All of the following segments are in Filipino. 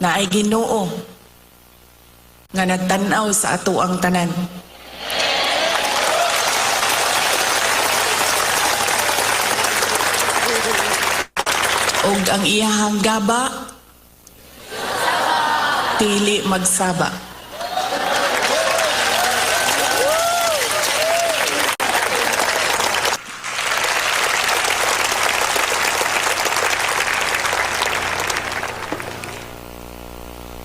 na ay Ginoo nga nagtanaw sa ato ang tanan. Og ang iyahang gaba dili magsaba.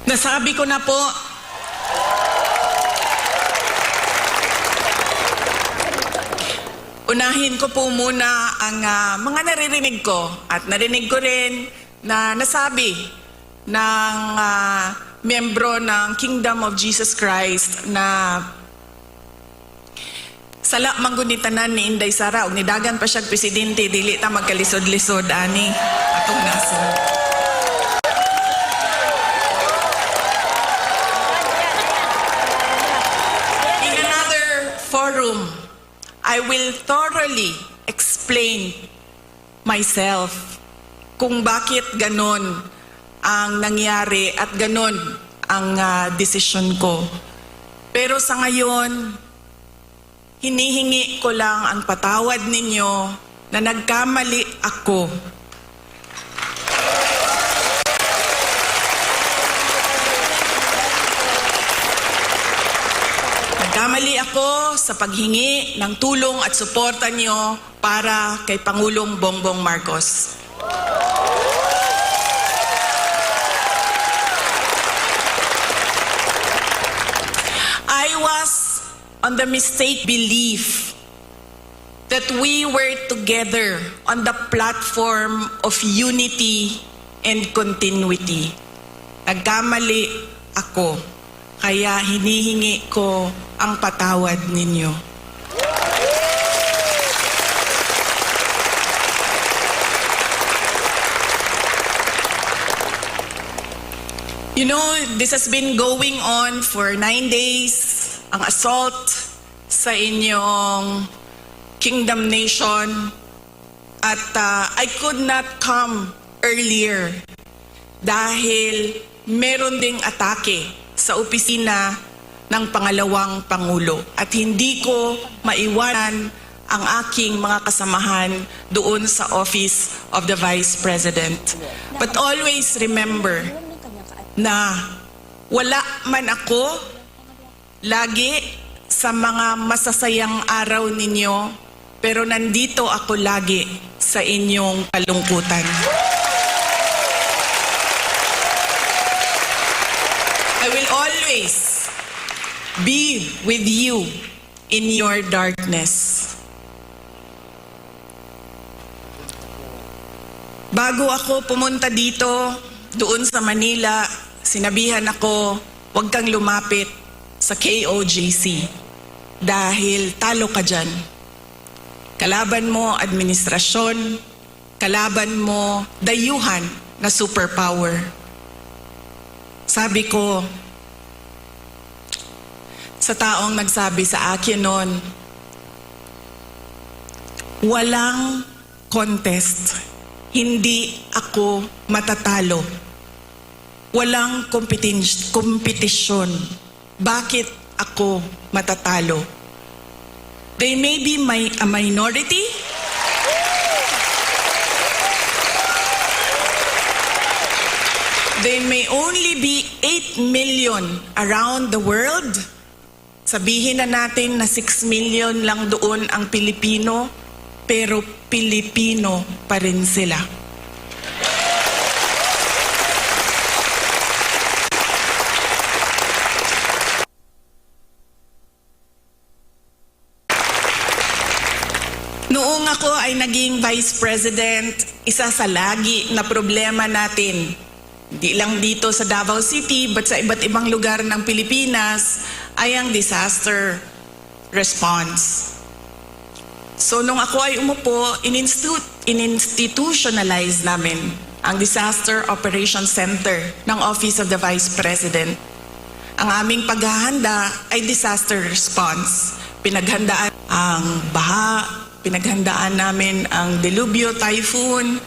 Nasabi ko na po, unahin ko po muna ang mga naririnig ko at narinig ko rin na nasabi ng miyembro ng Kingdom of Jesus Christ na sala manggunitanan ni Inday Sara ug nidagan pa siya presidente dili ta magkalisod-lisod ani atong nasod. Forum, I will thoroughly explain myself kung bakit ganon ang nangyari at ganon ang desisyon ko. Pero sa ngayon, hinihingi ko lang ang patawad ninyo na nagkamali ako. Nagkamali ako sa paghingi ng tulong at suporta niyo para kay Pangulong Bongbong Marcos. I was on the mistake belief that we were together on the platform of unity and continuity. Nagkamali ako, kaya hinihingi ko ang patawad ninyo. You know, this has been going on for 9 days, ang assault sa inyong Kingdom Nation. At I could not come earlier dahil meron ding atake sa opisina ng pangalawang Pangulo. At hindi ko maiwanan ang aking mga kasamahan doon sa Office of the Vice President. But always remember na wala man ako lagi sa mga masasayang araw ninyo, pero nandito ako lagi sa inyong kalungkutan. I will always be with you in your darkness. Bago ako pumunta dito, doon sa Manila, sinabihan ako, huwag kang lumapit sa KOJC dahil talo ka dyan. Kalaban mo administrasyon, kalaban mo dayuhan na superpower. Sabi ko, sa taong nagsabi sa akin noon, walang contest, hindi ako matatalo. Walang kompetisyon. Bakit ako matatalo? They may be a minority, they may only be 8 million around the world. Sabihin na natin na 6 million lang doon ang Pilipino, pero Pilipino pa rin sila. Noong ako ay naging Vice President, isa sa lagi na problema natin, hindi lang dito sa Davao City, but sa iba't ibang lugar ng Pilipinas, ay ang disaster response. So nung ako ay umupo, in-institutionalize namin ang Disaster Operations Center ng Office of the Vice President. Ang aming paghahanda ay disaster response. Pinaghandaan ang baha, pinaghandaan namin ang delubyo, typhoon,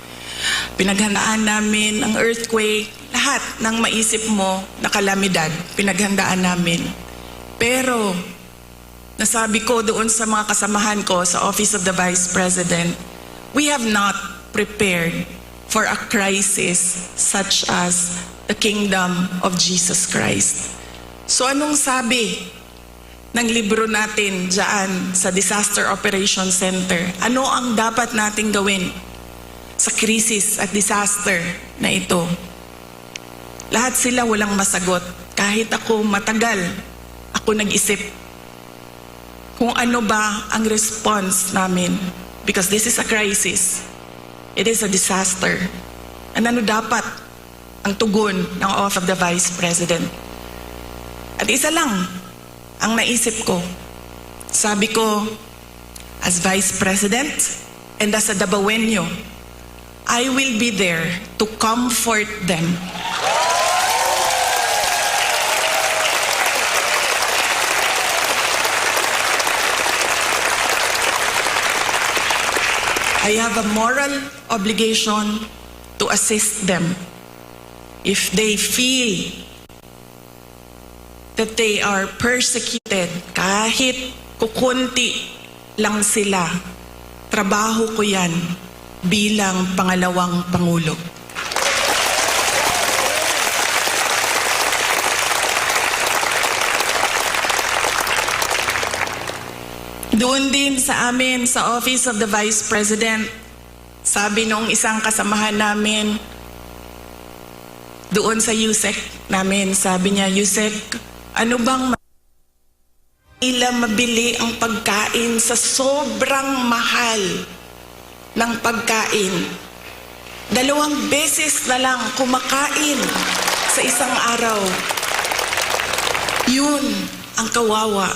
pinaghandaan namin ang earthquake. Lahat lahat ng maisip mo na kalamidad, pinaghandaan namin. Pero, nasabi ko doon sa mga kasamahan ko sa Office of the Vice President, we have not prepared for a crisis such as the kingdom of Jesus Christ. So anong sabi ng libro natin dyan sa Disaster Operations Center? Ano ang dapat nating gawin sa krisis at disaster na ito? Lahat sila walang masagot. Kahit ako matagal, ako nag-isip kung ano ba ang response namin. Because this is a crisis. It is a disaster. And ano dapat ang tugon ng Office of the Vice President? At isa lang ang naisip ko. Sabi ko, as Vice President and as a Dabawenyo, I will be there to comfort them. I have a moral obligation to assist them if they feel that they are persecuted, kahit kukunti lang sila. Trabaho ko yan bilang pangalawang Pangulo. Doon din sa amin, sa Office of the Vice President, sabi nung isang kasamahan namin, doon sa USEC namin, sabi niya, USEC, ano bang nila mabili ang pagkain sa sobrang mahal ng pagkain? 2 beses na lang kumakain sa isang araw. Yun ang kawawa.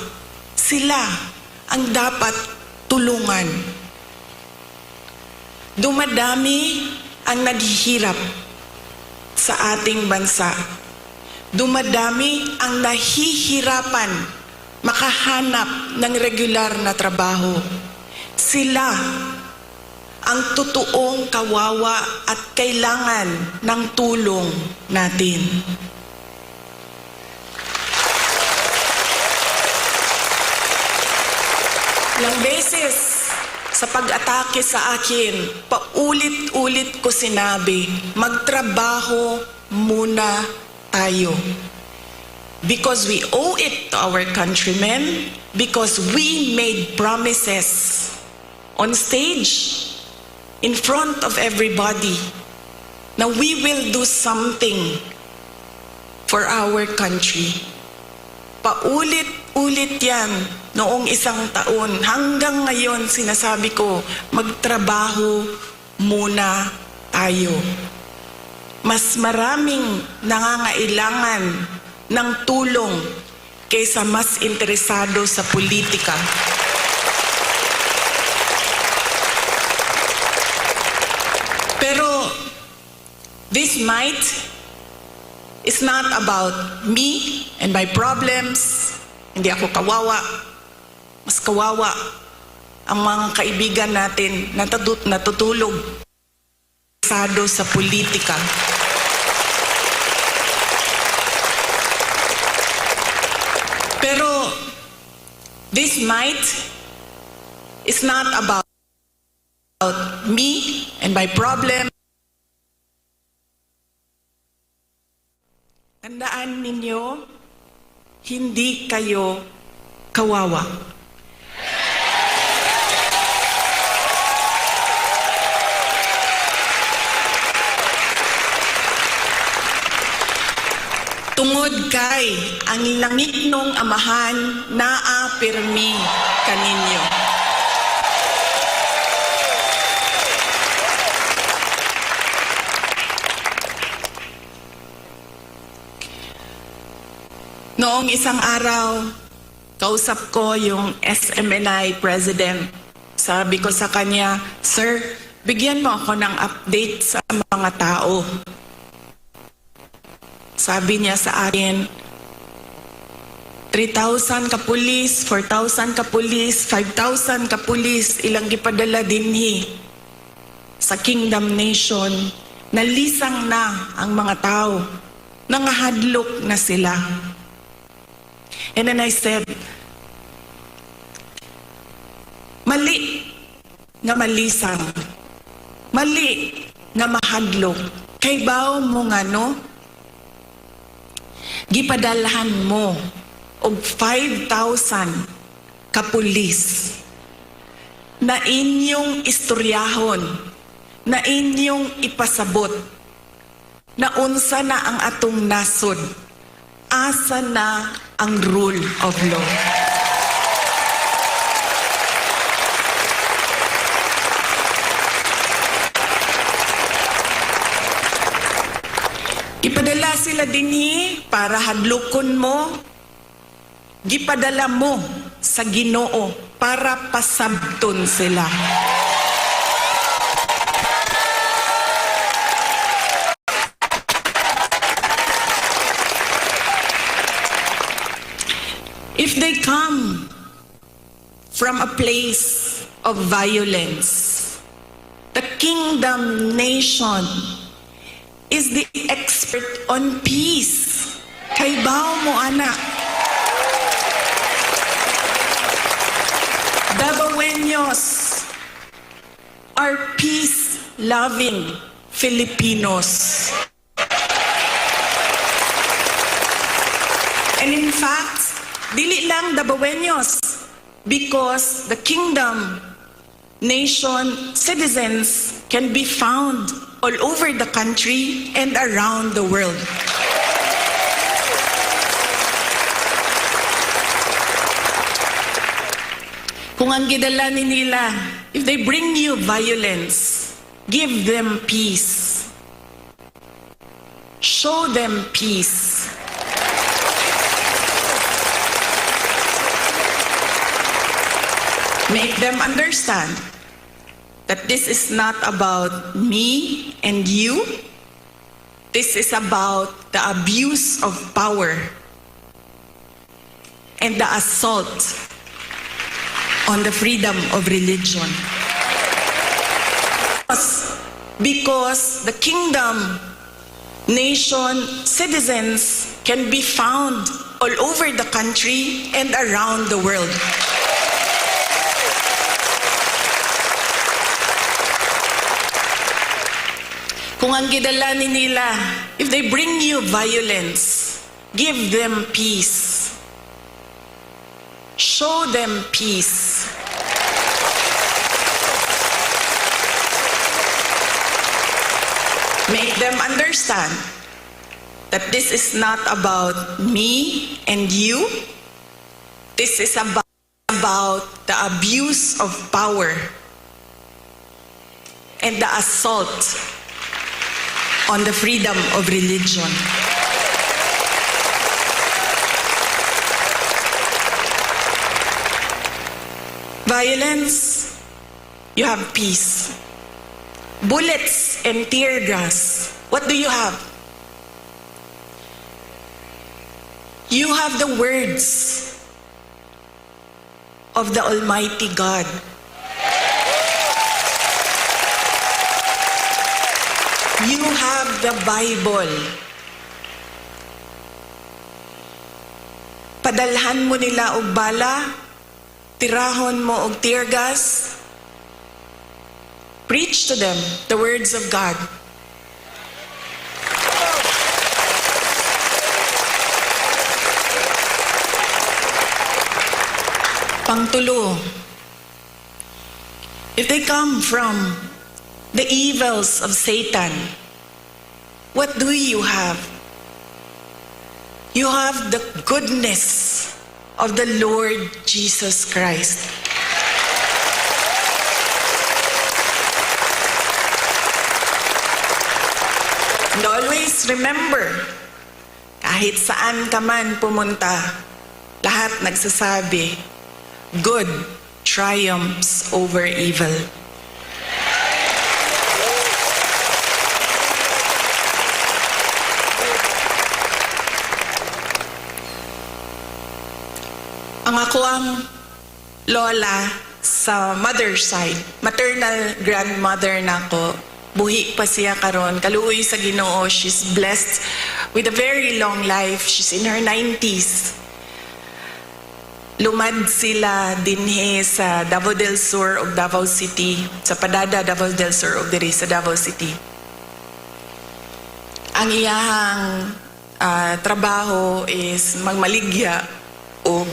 Sila ang dapat tulungan. Dumadami ang naghihirap sa ating bansa. Dumadami ang nahihirapan makahanap ng regular na trabaho. Sila ang totoong kawawa at kailangan ng tulong natin. Ilang beses sa pag-atake sa akin, paulit-ulit ko sinabi, magtrabaho muna tayo. Because we owe it to our countrymen, because we made promises on stage, in front of everybody, na we will do something for our country. Paulit-ulit yan noong 1 taon. Hanggang ngayon sinasabi ko, magtrabaho muna tayo. Mas maraming nangangailangan ng tulong kaysa mas interesado sa politika. Pero this might is not about me and my problems. Hindi ako kawawa. Mas kawawa ang mga kaibigan natin na natutulog sa politika. Pero this might is not about me and my problem. Tandaan ninyo, hindi kayo kawawa. Tungod kay ang langit nung amahan naa pirmi kaninyo. Noong isang araw, kausap ko yung SMNI President. Sabi ko sa kanya, Sir, bigyan mo ako ng update sa mga tao. Sabi niya sa akin, 3,000 ka pulis, 4,000 ka pulis, 5,000 ka pulis, ilang gipadala dinhi sa Kingdom Nation. Nalisang na ang mga tao. Nangahadlok na sila. And then I said, mali nga malisang. Mali nga mahadlok. Kay bao mo nga no? Gipadalhan mo og 5,000 kapulis na inyong istoryahon, na inyong ipasabot, na unsa na ang atong nasod, asa na ang rule of law. Ipadala sila dinhi para hadlokon mo. Gipadala mo sa Ginoo para pasabton sila. If they come from a place of violence, the kingdom nation is the expert on peace. Kay bao mo anak. Dabaweños are peace-loving Filipinos. And in fact, dili lang Dabaweños, because the kingdom nation citizens can be found all over the country and around the world. Kung ang gidala ni nila, if they bring you violence, give them peace. Show them peace. Make them understand that this is not about me and you. This is about the abuse of power and the assault on the freedom of religion. Because the kingdom nation citizens can be found all over the country and around the world. Kung ang gidala ni nila, if they bring you violence, give them peace. Show them peace. Make them understand that this is not about me and you. This is about the abuse of power and the assault on the freedom of religion. Violence, you have peace. Bullets and tear gas, what do you have? You have the words of the Almighty God. You have the Bible. Padalhan mo nila og bala, tirahon mo og tear gas. Preach to them the words of God. Pangtulo, if they come from the evils of Satan, what do you have? You have the goodness of the Lord Jesus Christ. And always remember, kahit saan ka man pumunta, lahat nagsasabi, good triumphs over evil. Ang ako ang lola sa mother side, maternal grandmother na ko, buhi pa siya karon. Kaluoy sa Ginoo, she's blessed with a very long life. She's in her 90s. Lumad sila dinhe sa Davao del Sur of Davao City, sa Padada Davao del Sur of diri sa Davao City. Ang iyahang trabaho is magmaligya o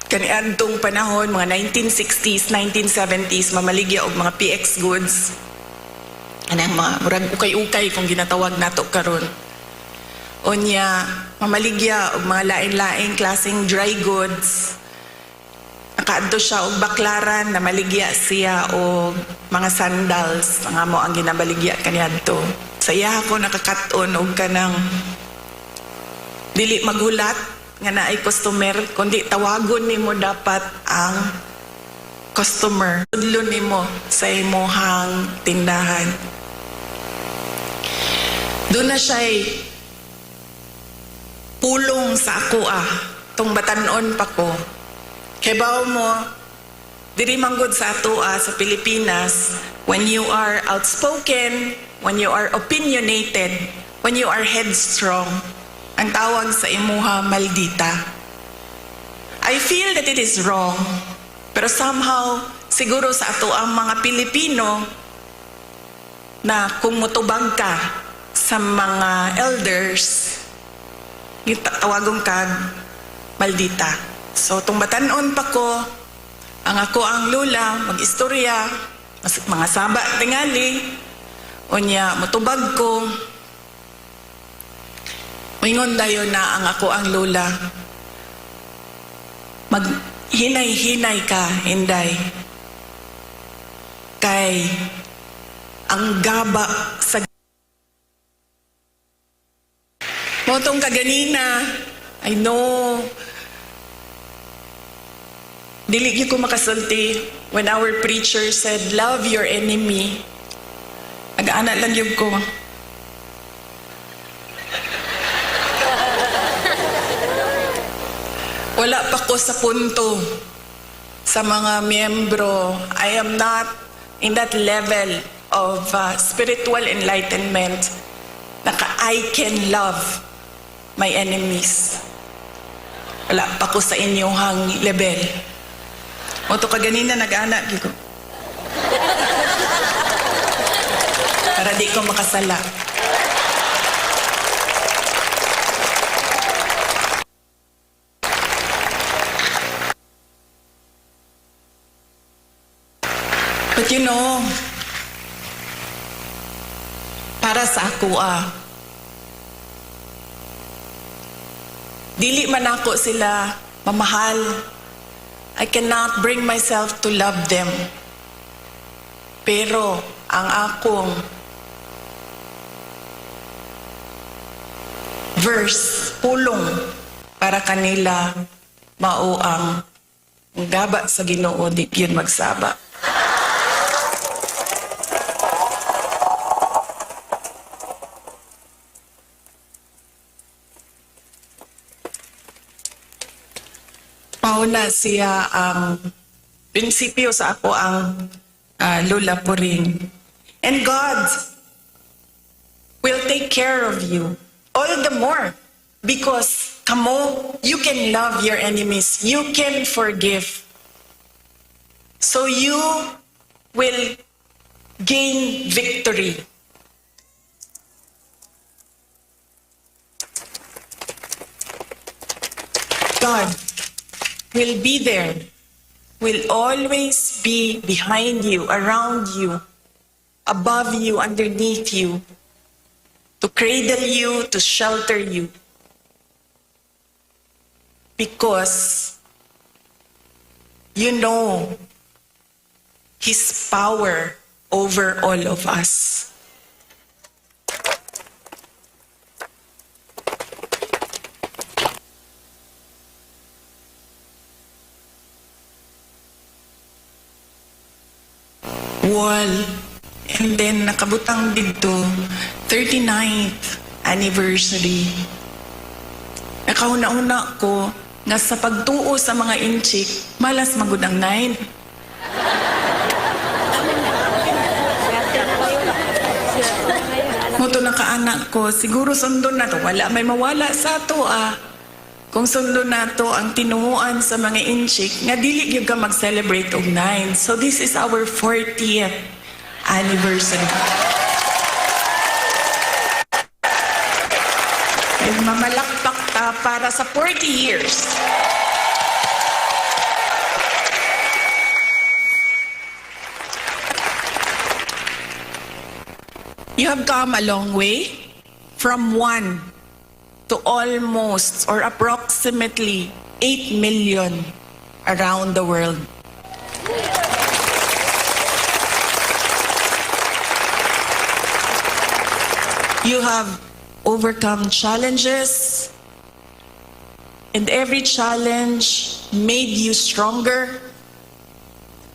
kaniadtong panahon, mga 1960s, 1970s, mamaligya og mga PX goods. Anang mga murag ukay-ukay kung ginatawag nato karon. Onya, mamaligya og mga lain-laing klaseng dry goods. Nakaadto siya og baklaran na maligya siya og mga sandals, mga mo ang ginabaligya kaniadto. Sa iya ako nakakaton og kanang dili magulat nga naay customer, kundi tawagon nimo dapat ang customer. Tudlon nimo sa imong tindahan. Doon na siya'y pulong sa ako tong batanon pa ko. Kay bao mo, diri manggod sa ato sa Pilipinas, when you are outspoken, when you are opinionated, when you are headstrong, ang tawag sa imuha maldita. I feel that it is wrong, pero somehow, siguro sa ato ang mga Pilipino, na kung mutubag ka sa mga elders, tawagong kag maldita. So, tung batanon pa ko, ang ako ang lula, mag-istorya, mga saba tingali, unya, mutubag ko, mingon dayon na ang ako ang lula. Maghinay-hinay ka, Inday. Kay ang gaba sa motong kaganina, I know, dili gyud ko makasulti when our preacher said, love your enemy. Aga-ana lang yun ko. Wala pa ko sa punto sa mga miyembro. I am not in that level of spiritual enlightenment na I can love my enemies. Wala pa ko sa inyong level. O to kaganina nag-anak ko. Para di ko makasala. But you know, para sa ako dili man ako sila mamahal. I cannot bring myself to love them. Pero ang akong verse, pulong para kanila mao ang gaba sa Ginoo, di yun magsaba. Mauna siya ang prinsipyo sa ako ang lula po rin. And God will take care of you all the more because kamo, you can love your enemies. You can forgive. So you will gain victory. God will be there, will always be behind you, around you, above you, underneath you, to cradle you, to shelter you. Because you know His power over all of us. Wall. And then nakabutang dito 39th anniversary. Nakauna-una ko nga sa pagtuo sa mga inchik, malas magud ang 9. to nakaanak ko, siguro sundon na to. Wala may mawala sa to Kung sundon na to ang tinuuan sa mga inchik, nga dili gyud ka mag-celebrate og 9. So this is our 40th anniversary. Mamalakpak ta para sa 40 years. You have come a long way from 1 to almost or approximately 8 million around the world. You have overcome challenges, and every challenge made you stronger,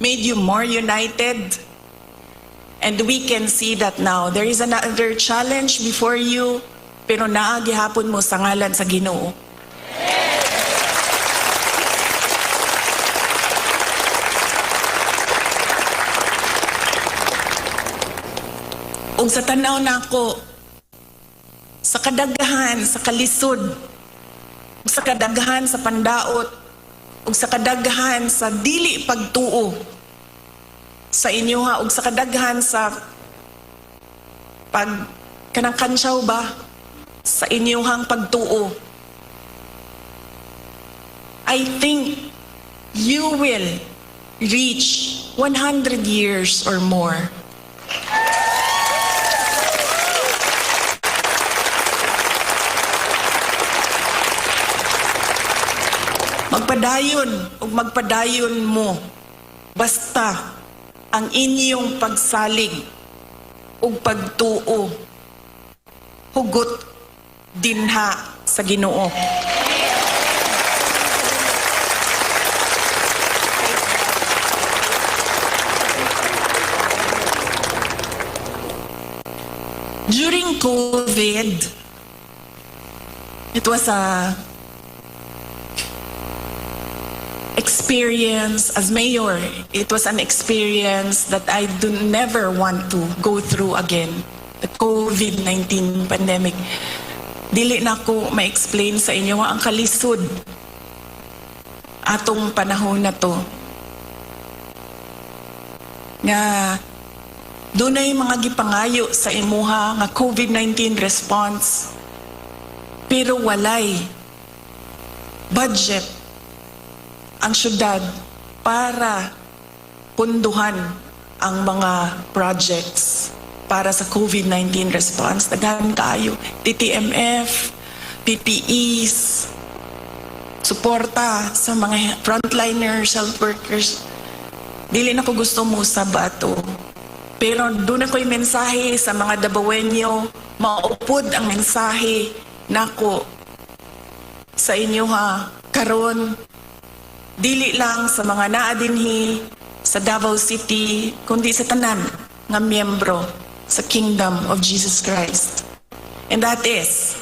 made you more united. And we can see that now. There is another challenge before you, pero naagihapon mo sa ngalan sa Ginoo. Ug sa tanaw nako, sa kadaghan, sa kalisod, ug sa kadaghan sa pandaot, ug sa kadaghan sa dili pagtuo sa inyo ug sa kadaghan sa kanang kansyaw ba sa inyong pagtuo. I think you will reach 100 years or more. Magpadayon ug magpadayon mo basta ang inyong pagsalig ug pagtuo hugot dinha sa Ginoo. During COVID, it was a experience as mayor. It was an experience that I do never want to go through again. The COVID-19 pandemic. Dili na ko ma-explain sa inyo ang kalisod atong panahon na to. Nga dunay mga gipangayo sa imuha nga COVID-19 response, pero walay budget ang syudad para punduhan ang mga projects para sa COVID-19 response. Daghan kaayo, TTMF, PPEs, suporta sa mga frontliners, health workers. Dili na ko gusto mo sa bato. Pero doon ako'y mensahe sa mga Dabawenyo, maupod ang mensahe nako sa inyo karon. Dili lang sa mga naadinhi sa Davao City, kundi sa tanan nga miyembro sa Kingdom of Jesus Christ. And that is,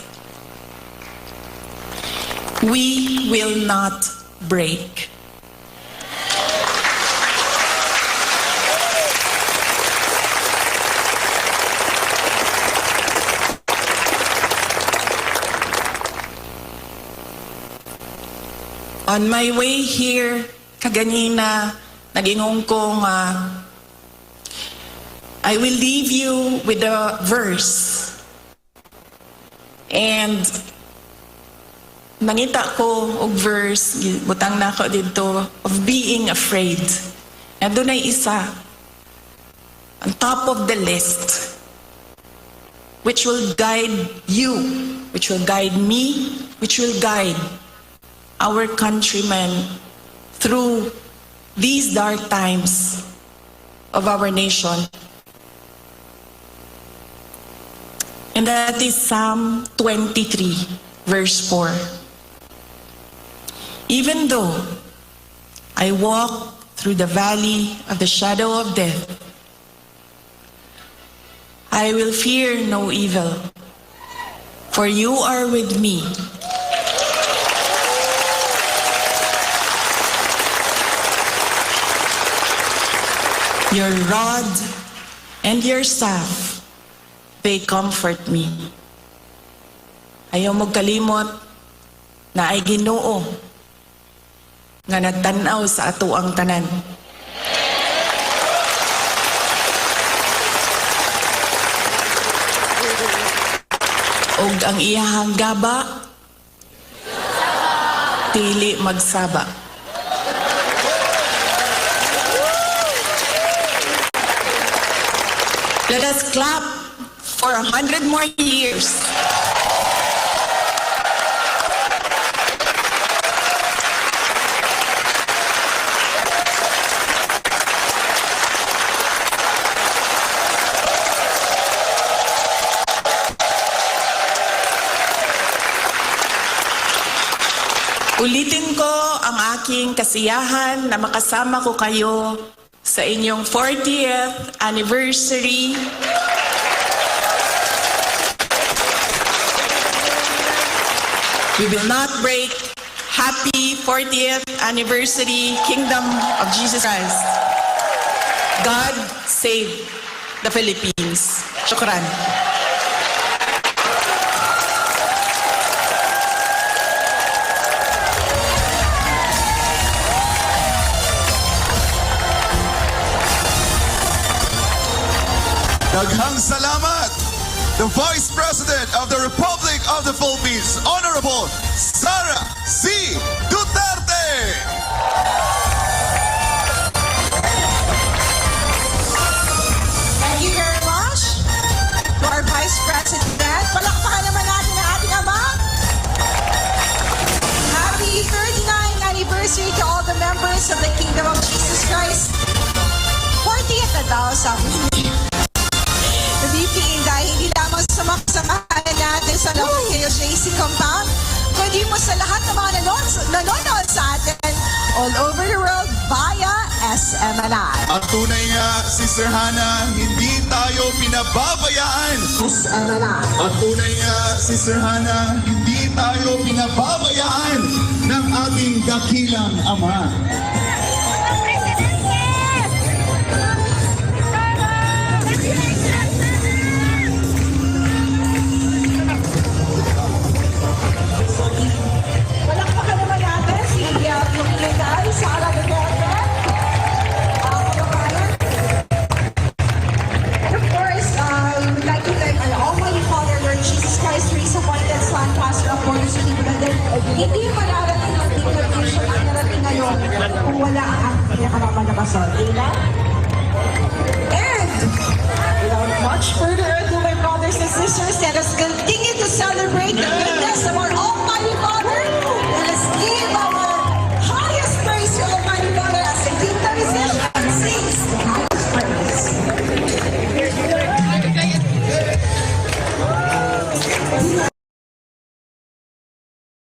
we will not break. On my way here, kaganina, nag-ingong ko I will leave you with a verse. And nangita ko og verse, butang na ko dito, of being afraid. Na doon ay isa, on top of the list, which will guide you, which will guide me, which will guide our countrymen through these dark times of our nation. And that is Psalm 23, verse 4. Even though I walk through the valley of the shadow of death, I will fear no evil, for you are with me. Your rod and your staff, they comfort me. Ayaw mo kalimot na ay Ginoo nga nagtanaw sa ato ang tanan. Og ang iyahang gaba, dili magsaba. Let us clap for 100 more years. Ulitin ko ang aking kasiyahan na makasama ko kayo sa inyong 40th anniversary. We will not break. Happy 40th anniversary, Kingdom of Jesus Christ. God save the Philippines. Shukran. Daghang salamat! The Vice President of the Republic of the Philippines, Honorable Sara C. Duterte! Thank you very much to our Vice President. Palakpakan naman natin ang ating ama. Happy 39th anniversary to all the members of the Kingdom of Jesus Christ. 40th na daw sa BPI dahil hindi lamang sa mga kasamahan natin sa Lawag JC Compound, kundi mo sa lahat ng mga nanonood sa atin all over the world via SMNI. At tunay nga, Sister Hannah, hindi tayo pinababayaan. SMNI. At tunay nga, Sister Hannah, hindi tayo pinababayaan ng ating dakilang Ama. Palakpakan naman natin si Luminay, Sara Duterte, kababayan. And of course, we would like to thank our Almighty Father, Lord Jesus Christ, for His appointed Son, Pastor of Born City, Bulacan. Hindi mararating ang declaration ang narating ngayon kung wala ang pinakamapalabasol. Amen? And without much further ado, my brothers and sisters, let us continue to celebrate the goodness of our Almighty Father. Let us give our highest praise to Almighty Father as the King of Musician sings the highest praise.